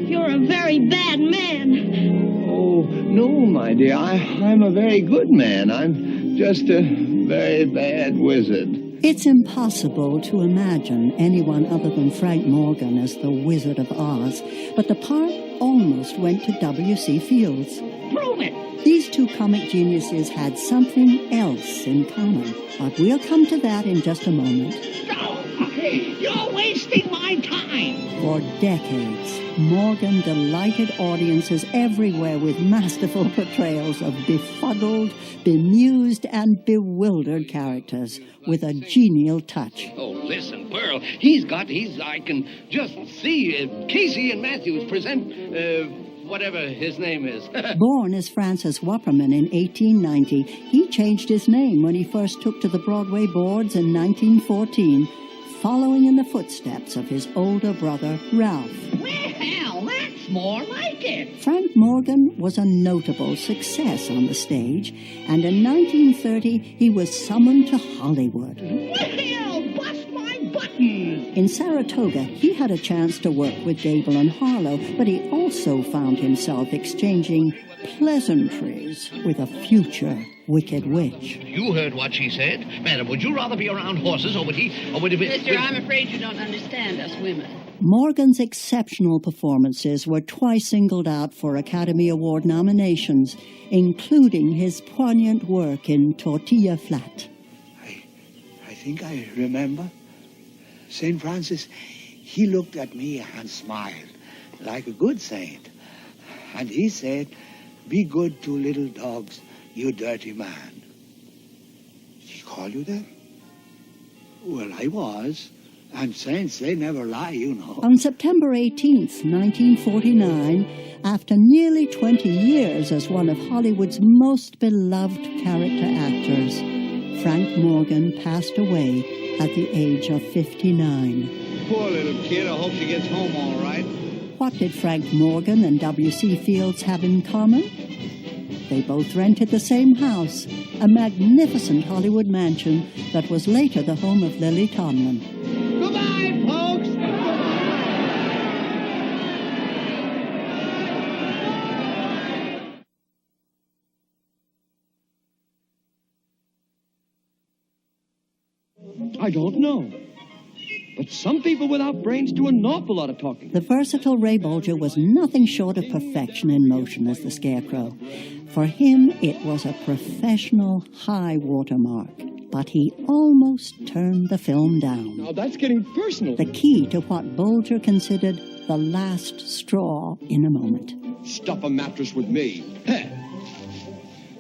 You're a very bad man. Oh, no, my dear. I'm a very good man. I'm just a very bad wizard. It's impossible to imagine anyone other than Frank Morgan as the Wizard of Oz, but the part almost went to W.C. Fields. Prove it. These two comic geniuses had something else in common, but we'll come to that in just a moment. No, you're wasting my time. For decades, Morgan delighted audiences everywhere with masterful portrayals of befuddled, bemused, and bewildered characters with a genial touch. Oh, listen, Pearl, I can just see Casey and Matthews present, whatever his name is. Born as Francis Wupperman in 1890, he changed his name when he first took to the Broadway boards in 1914, following in the footsteps of his older brother, Ralph. Well, that's more like it. Frank Morgan was a notable success on the stage, and in 1930 he was summoned to Hollywood. Well, bust my buttons. In Saratoga, he had a chance to work with Gable and Harlow, but he also found himself exchanging pleasantries with a future Wicked Witch. You heard what she said. Madam, would you rather be around horses or would he... Mister, I'm afraid you don't understand us women. Morgan's exceptional performances were twice singled out for Academy Award nominations, including his poignant work in Tortilla Flat. I think I remember. St. Francis, he looked at me and smiled like a good saint. And he said, "Be good to little dogs, you dirty man." Did he call you that? Well, I was. And saints, they never lie, you know. On September 18th, 1949, after nearly 20 years as one of Hollywood's most beloved character actors, Frank Morgan passed away at the age of 59. Poor little kid. I hope she gets home all right. What did Frank Morgan and W.C. Fields have in common? They both rented the same house, a magnificent Hollywood mansion that was later the home of Lily Tomlin. Goodbye, folks. I don't know. But some people without brains do an awful lot of talking. The versatile Ray Bolger was nothing short of perfection in motion as the Scarecrow. For him, it was a professional high watermark. But he almost turned the film down. Now that's getting personal. The key to what Bolger considered the last straw in a moment. Stuff a mattress with me. Heh.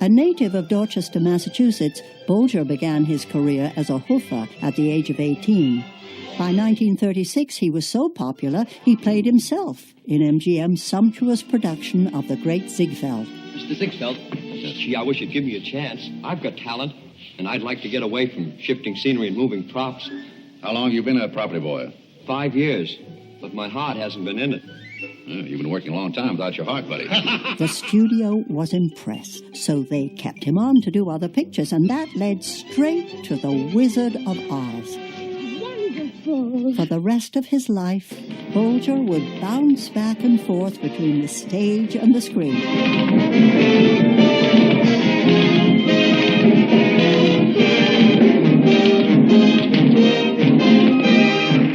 A native of Dorchester, Massachusetts, Bolger began his career as a hoofer at the age of 18. By 1936, he was so popular, he played himself in MGM's sumptuous production of The Great Ziegfeld. Mr. Ziegfeld, gee, I wish you'd give me a chance. I've got talent, and I'd like to get away from shifting scenery and moving props. How long have you been a property boy? 5 years, but my heart hasn't been in it. You've been working a long time without your heart, buddy. The studio was impressed, so they kept him on to do other pictures, and that led straight to The Wizard of Oz. Wonderful. For the rest of his life, Bolger would bounce back and forth between the stage and the screen.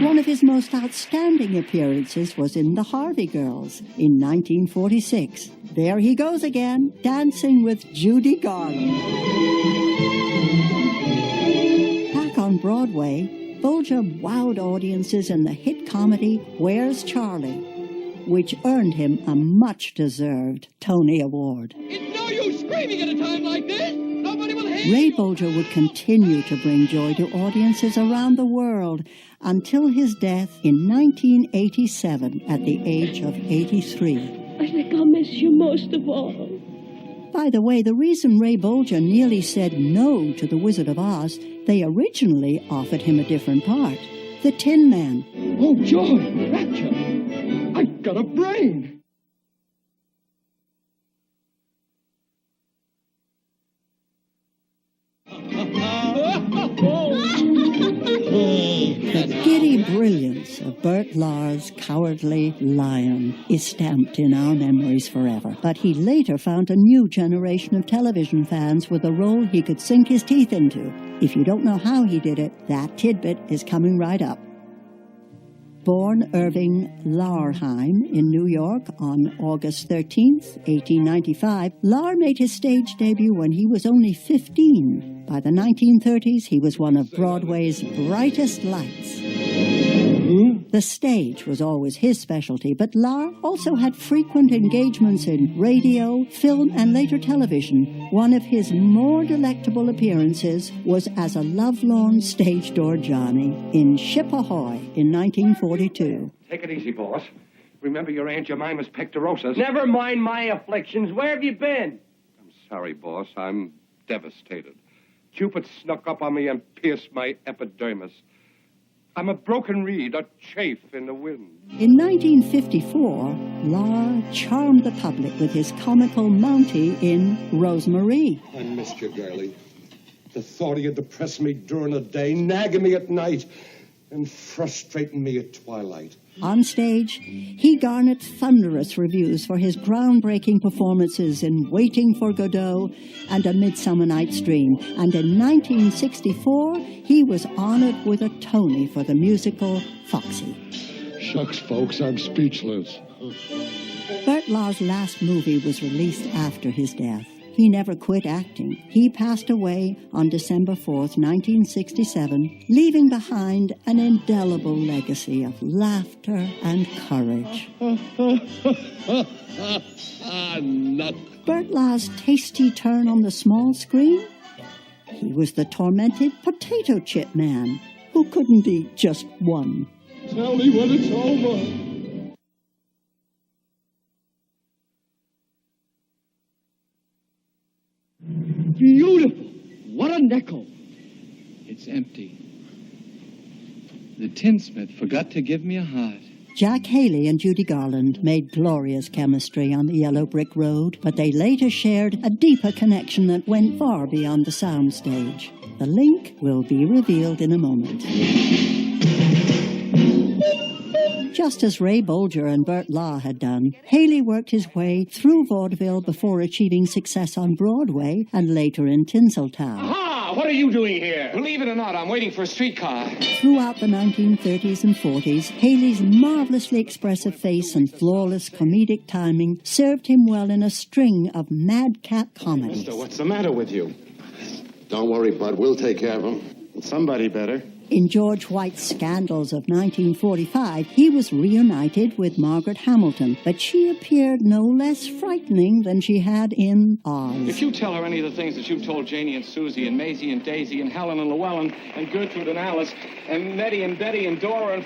One of his most outstanding appearances was in The Harvey Girls in 1946. There he goes again, dancing with Judy Garland. Back on Broadway, Bolger wowed audiences in the hit comedy Where's Charlie?, which earned him a much-deserved Tony Award. It's no use screaming at a time like this. Somebody Ray Bolger would continue to bring joy to audiences around the world until his death in 1987 at the age of 83. I think I'll miss you most of all. By the way, the reason Ray Bolger nearly said no to The Wizard of Oz, they originally offered him a different part, the Tin Man. Oh, joy, rapture. I've got a brain. The giddy brilliance of Bert Lahr's cowardly lion is stamped in our memories forever. But he later found a new generation of television fans with a role he could sink his teeth into. If you don't know how he did it, that tidbit is coming right up. Born Irving Lahrheim in New York on August 13th, 1895, Lahr made his stage debut when he was only 15. By the 1930s, he was one of Broadway's brightest lights. The stage was always his specialty, but Lahr also had frequent engagements in radio, film, and later television. One of his more delectable appearances was as a lovelorn stage door Johnny in Ship Ahoy in 1942. Take it easy, boss. Remember your Aunt Jemima's pectorosis. Never mind my afflictions. Where have you been? I'm sorry, boss. I'm devastated. Cupid snuck up on me and pierced my epidermis. I'm a broken reed, a chaff in the wind. In 1954, Lahr charmed the public with his comical Mountie in Rosemarie. I missed you, girlie. The thought of you depressed me during the day, nagging me at night, and frustrating me at twilight. On stage, he garnered thunderous reviews for his groundbreaking performances in Waiting for Godot and A Midsummer Night's Dream. And in 1964, he was honored with a Tony for the musical Foxy. Shucks, folks, I'm speechless. Bert Lahr's last movie was released after his death. He never quit acting. He passed away on December 4th, 1967, leaving behind an indelible legacy of laughter and courage. Bert Lahr's tasty turn on the small screen? He was the tormented potato chip man who couldn't eat just one. Tell me when it's over. Beautiful. What a nickel. It's empty. The tinsmith forgot to give me a heart. Jack Haley and Judy Garland made glorious chemistry on the Yellow Brick Road, but they later shared a deeper connection that went far beyond the soundstage. The link will be revealed in a moment. Just as Ray Bolger and Bert Lahr had done, Haley worked his way through vaudeville before achieving success on Broadway and later in Tinseltown. Aha! What are you doing here? Believe it or not, I'm waiting for a streetcar. Throughout the 1930s and 40s, Haley's marvelously expressive face and flawless comedic timing served him well in a string of madcap comedies. Mister, what's the matter with you? Don't worry, Bud. We'll take care of him. Somebody better. In George White's Scandals of 1945, he was reunited with Margaret Hamilton, but she appeared no less frightening than she had in Oz. If you tell her any of the things that you've told Janie and Susie and Maisie and Daisy and Helen and Llewellyn and Gertrude and Alice and Nettie and Betty and Dora and...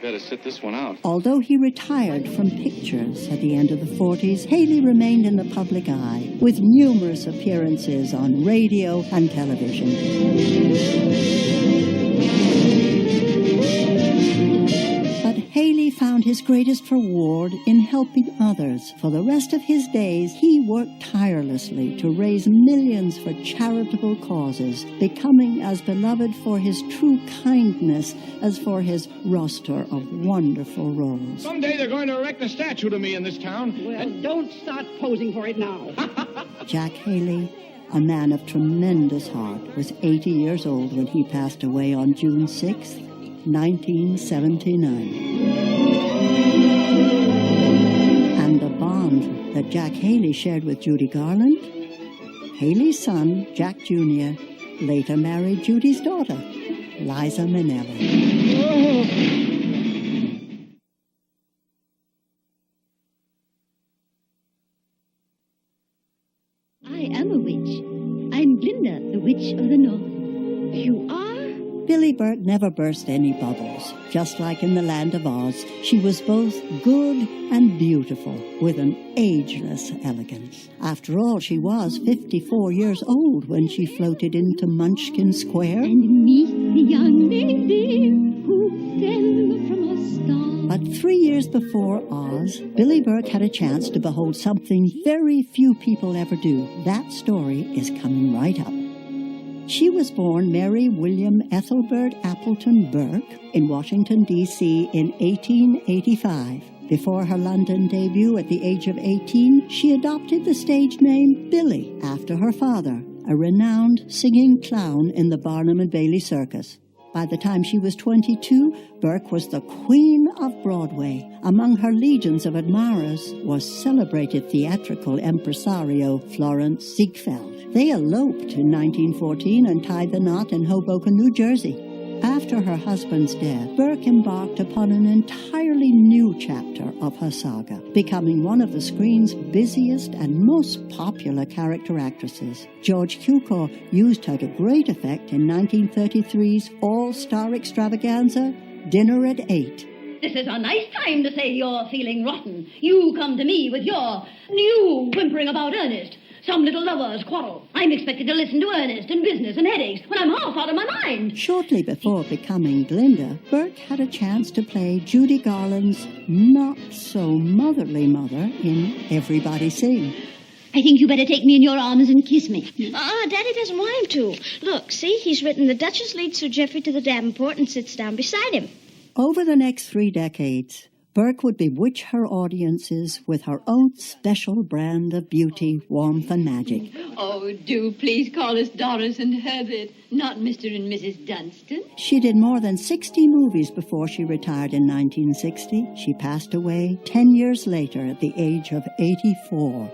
Better sit this one out. Although he retired from pictures at the end of the 40s, Haley remained in the public eye with numerous appearances on radio and television. But Haley found his greatest reward in helping others. For the rest of his days, he worked tirelessly to raise millions for charitable causes, becoming as beloved for his true kindness as for his roster of wonderful roles. Someday they're going to erect a statue to me in this town. Well, don't start posing for it now. Jack Haley, a man of tremendous heart, was 80 years old when he passed away on June 6, 1979. And the bond that Jack Haley shared with Judy Garland, Haley's son, Jack Jr., later married Judy's daughter, Liza Minnelli. I am a witch. I'm Glinda, the Witch of the North. You are? Billy Burt never burst any bubbles. Just like in the Land of Oz, she was both good and beautiful, with an ageless elegance. After all, she was 54 years old when she floated into Munchkin Square. And meet the young lady who fell from a star. But 3 years before Oz, Billy Burke had a chance to behold something very few people ever do. That story is coming right up. She was born Mary William Ethelbert Appleton Burke in Washington, D.C. in 1885. Before her London debut at the age of 18, she adopted the stage name Billy after her father, a renowned singing clown in the Barnum and Bailey Circus. By the time she was 22, Burke was the queen of Broadway. Among her legions of admirers was celebrated theatrical impresario Florence Ziegfeld. They eloped in 1914 and tied the knot in Hoboken, New Jersey. After her husband's death, Burke embarked upon an entirely new chapter of her saga, becoming one of the screen's busiest and most popular character actresses. George Cukor used her to great effect in 1933's all-star extravaganza, Dinner at 8. This is a nice time to say you're feeling rotten. You come to me with your new whimpering about Ernest. Some little lovers quarrel. I'm expected to listen to Ernest and business and headaches when I'm half out of my mind. Shortly before becoming Glinda, Burke had a chance to play Judy Garland's not-so-motherly mother in Everybody Sing. I think you better take me in your arms and kiss me. Daddy doesn't want him to. Look, see, he's written the Duchess leads Sir Geoffrey to the Davenport and sits down beside him. Over the next 3 decades, Burke would bewitch her audiences with her own special brand of beauty, warmth, and magic. Oh, do please call us Doris and Herbert, not Mr. and Mrs. Dunstan. She did more than 60 movies before she retired in 1960. She passed away 10 years later at the age of 84.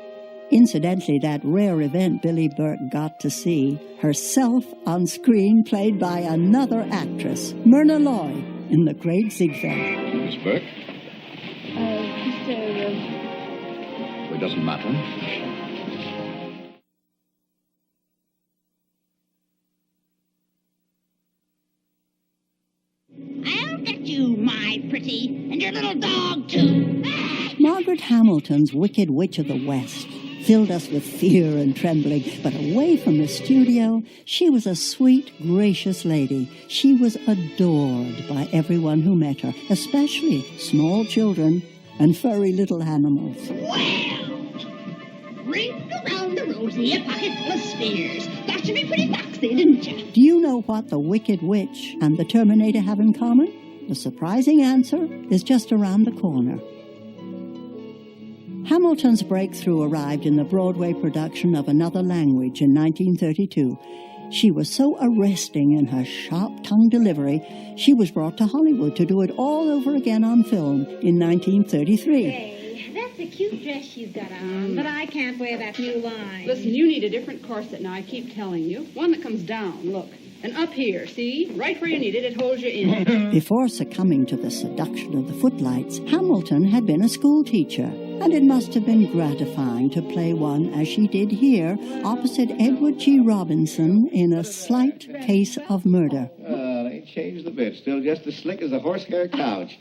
Incidentally, that rare event Billy Burke got to see, herself on screen played by another actress, Myrna Loy, in The Great Ziegfeld. Miss Burke? It doesn't matter. I'll get you, my pretty, and your little dog, too. Margaret Hamilton's Wicked Witch of the West filled us with fear and trembling, but away from the studio, she was a sweet, gracious lady. She was adored by everyone who met her, especially small children and furry little animals. Well, ring around the rosy, a pocket full of spears. That should be pretty foxy, didn't you? Do you know what the Wicked Witch and the Terminator have in common? The surprising answer is just around the corner. Hamilton's breakthrough arrived in the Broadway production of Another Language in 1932. She was so arresting in her sharp-tongued delivery, she was brought to Hollywood to do it all over again on film in 1933. Hey, that's a cute dress you've got on, but I can't wear that new line. Listen, you need a different corset now, I keep telling you. One that comes down, look. And up here, see? Right where you need it, it holds you in. Before succumbing to the seduction of the footlights, Hamilton had been a school teacher, and it must have been gratifying to play one, as she did here, opposite Edward G. Robinson in A Slight Case of Murder. They changed a bit. Still just as slick as a horsehair couch.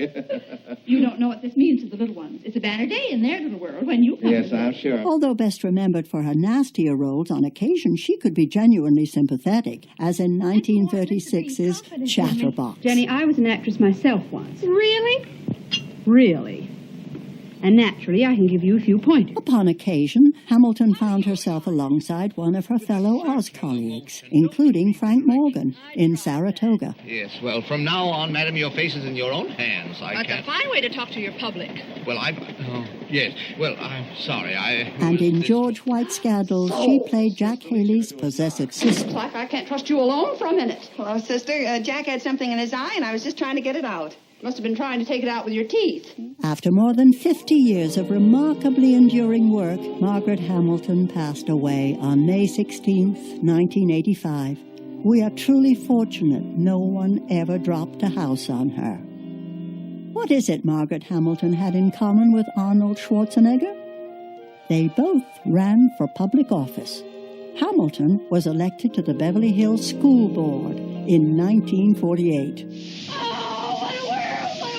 You don't know what this means to the little ones. It's a banner day in their little world when you come. Yes, I'm sure. Although best remembered for her nastier roles, on occasion she could be genuinely sympathetic, as in 1936's Chatterbox. Jenny, I was an actress myself once. Really? Really. And naturally, I can give you a few pointers. Upon occasion, Hamilton found herself alongside one of her fellow Oz colleagues, including Frank Morgan in Saratoga. Yes, well, from now on, madam, your face is in your own hands. That's a fine way to talk to your public. Well, yes. Well, I'm sorry, And in George White's Scandals, she played Jack Haley's possessive sister. Looks like I can't trust you alone for a minute. Hello, sister. Jack had something in his eye, and I was just trying to get it out. Must have been trying to take it out with your teeth. After more than 50 years of remarkably enduring work, Margaret Hamilton passed away on May 16th, 1985. We are truly fortunate no one ever dropped a house on her. What is it Margaret Hamilton had in common with Arnold Schwarzenegger? They both ran for public office. Hamilton was elected to the Beverly Hills School Board in 1948. Oh, what a world, what a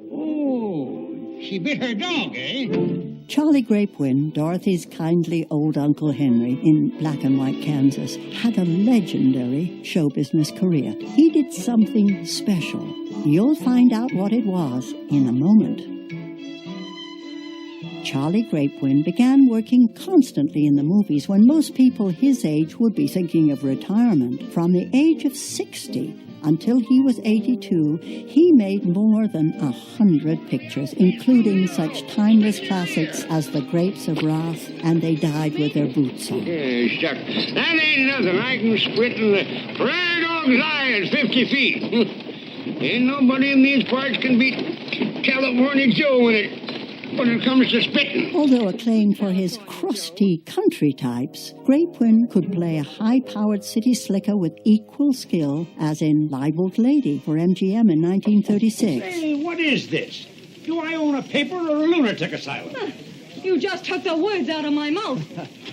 world! Oh, she bit her dog, eh? Charlie Grapewin, Dorothy's kindly old Uncle Henry in black and white Kansas, had a legendary show business career. He did something special. You'll find out what it was in a moment. Charlie Grapewin began working constantly in the movies when most people his age would be thinking of retirement. From the age of 60 until he was 82, he made more than 100 pictures, including such timeless classics as The Grapes of Wrath and They Died with Their Boots On. Yeah, shucks. That ain't nothing. I can squint in the prairie dog's eye at 50 feet. Ain't nobody in these parts can beat California Joe when it comes to spitting. Although acclaimed for his crusty country types, Grapewin could play a high-powered city slicker with equal skill, as in Libeled Lady for MGM in 1936. Hey, what is this? Do I own a paper or a lunatic asylum? You just took the words out of my mouth.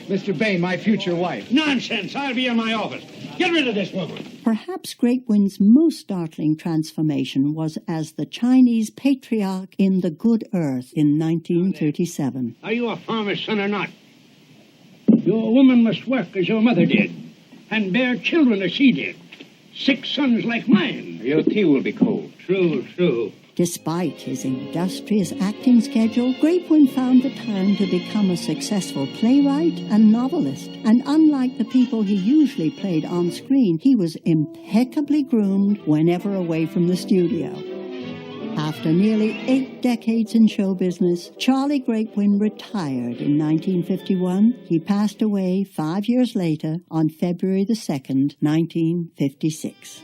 Mr. Bain, my future wife. Nonsense. I'll be in my office. Get rid of this woman. Perhaps Grapewin's most startling transformation was as the Chinese patriarch in The Good Earth in 1937. Are you a farmer's son or not? Your woman must work as your mother did, and bear children as she did. 6 sons like mine. Your tea will be cold. True, true. Despite his industrious acting schedule, Grapewin found the time to become a successful playwright and novelist. And unlike the people he usually played on screen, he was impeccably groomed whenever away from the studio. After nearly 8 decades in show business, Charlie Grapewin retired in 1951. He passed away 5 years later on February the 2nd, 1956.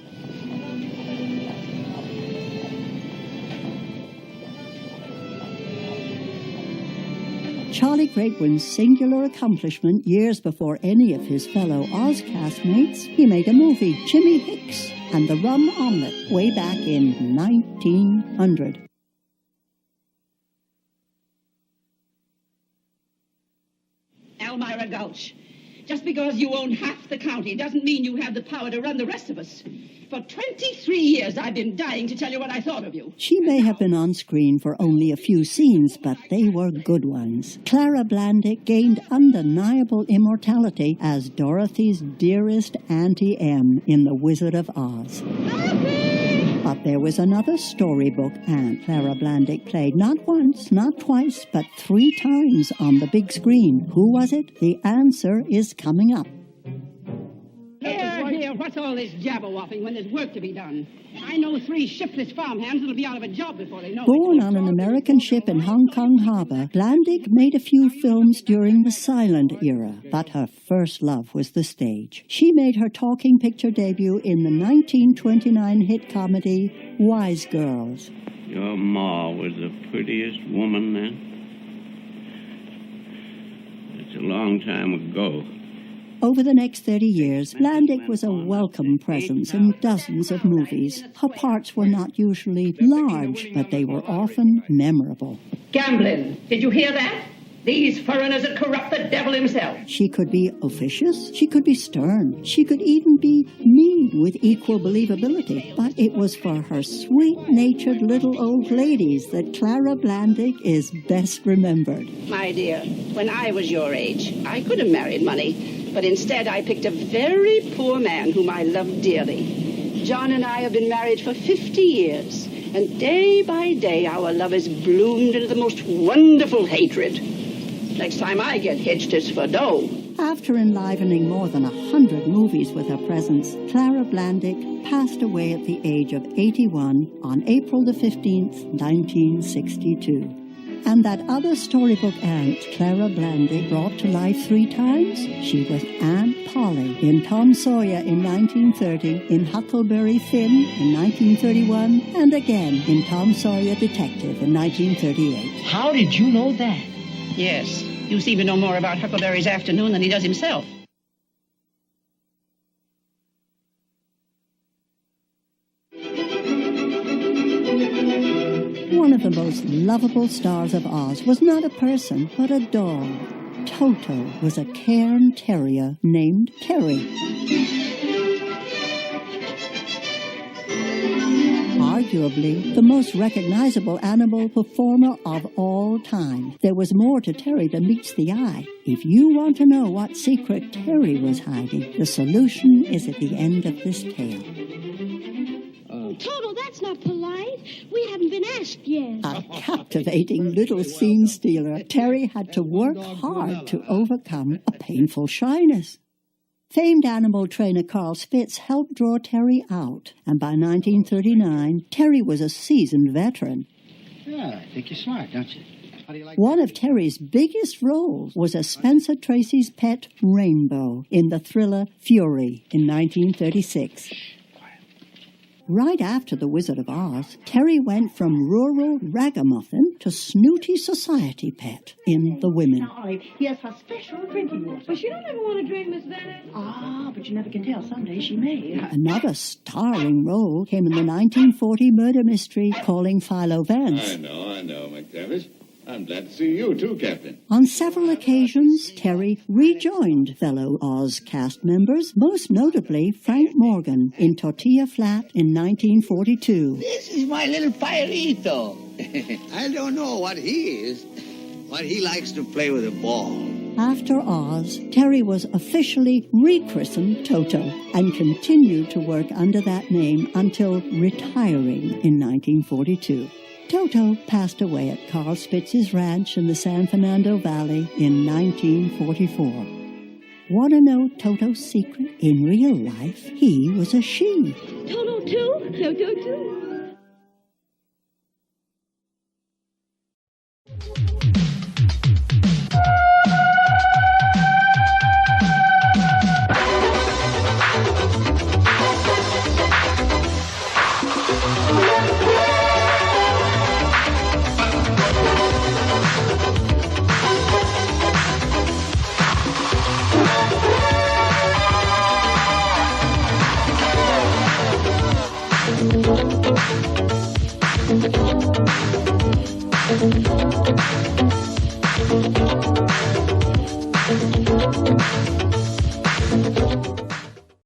Charlie Grapewin's singular accomplishment years before any of his fellow Oz castmates, he made a movie, Jimmy Hicks and the Rum Omelette, way back in 1900. Elmira Gulch. Just because you own half the county doesn't mean you have the power to run the rest of us. For 23 years, I've been dying to tell you what I thought of you. She may have been on screen for only a few scenes, but they were good ones. Clara Blandick gained undeniable immortality as Dorothy's dearest Auntie M in The Wizard of Oz. But there was another storybook aunt Clara Blandick played not once, not twice, but 3 times on the big screen. Who was it? The answer is coming up. Here, what's all this jabber-wopping when there's work to be done? I know 3 shiftless farmhands that'll be out of a job before they know it. Born on an American ship in Hong Kong Harbor, Blandick made a few films during the silent era, but her first love was the stage. She made her talking picture debut in the 1929 hit comedy Wise Girls. Your ma was the prettiest woman then. It's a long time ago. Over the next 30 years, Blandick was a welcome presence in dozens of movies. Her parts were not usually large, but they were often memorable. Gambling. Did you hear that? These foreigners that corrupt the devil himself. She could be officious, she could be stern, she could even be mean with equal believability. But it was for her sweet-natured little old ladies that Clara Blandick is best remembered. My dear, when I was your age, I could have married money. But instead, I picked a very poor man whom I loved dearly. John and I have been married for 50 years. And day by day, our love has bloomed into the most wonderful hatred. Next time I get hitched, it's for dough. After enlivening more than 100 movies with her presence, Clara Blandick passed away at the age of 81 on April the 15th, 1962. And that other storybook aunt Clara Blandick brought to life 3 times? She was Aunt Polly in Tom Sawyer in 1930, in Huckleberry Finn in 1931, and again in Tom Sawyer Detective in 1938. How did you know that? Yes, you seem to know more about Huckleberry's afternoon than he does himself. One of the most lovable stars of Oz was not a person, but a dog. Toto was a cairn terrier named Terry. Arguably the most recognizable animal performer of all time, there was more to Terry than meets the eye. If you want to know what secret Terry was hiding, the solution is at the end of this tale. Toto, that's not polite. We haven't been asked yet. A captivating little scene stealer, Terry had to work hard to overcome a painful shyness. Famed animal trainer Carl Spitz helped draw Terry out, and by 1939, Terry was a seasoned veteran. Yeah, I think you're smart, don't you? How do you like One of Terry's biggest roles was as Spencer Tracy's pet, Rainbow, in the thriller Fury in 1936. Right after The Wizard of Oz, Terry went from rural ragamuffin to snooty society pet in The Women. Now, Olive, here's her special drinking water. But she don't ever want to drink, Miss Bennett. Ah, but you never can tell. Someday she may. Another starring role came in the 1940 murder mystery Calling Philo Vance. I know, McTavish. I'm glad to see you, too, Captain. On several occasions, Terry rejoined fellow Oz cast members, most notably Frank Morgan in Tortilla Flat in 1942. This is my little Pajarito. I don't know what he is, but he likes to play with a ball. After Oz, Terry was officially rechristened Toto and continued to work under that name until retiring in 1942. Toto passed away at Carl Spitz's ranch in the San Fernando Valley in 1944. Want to know Toto's secret? In real life, he was a she. Toto too? Toto too. Thank you.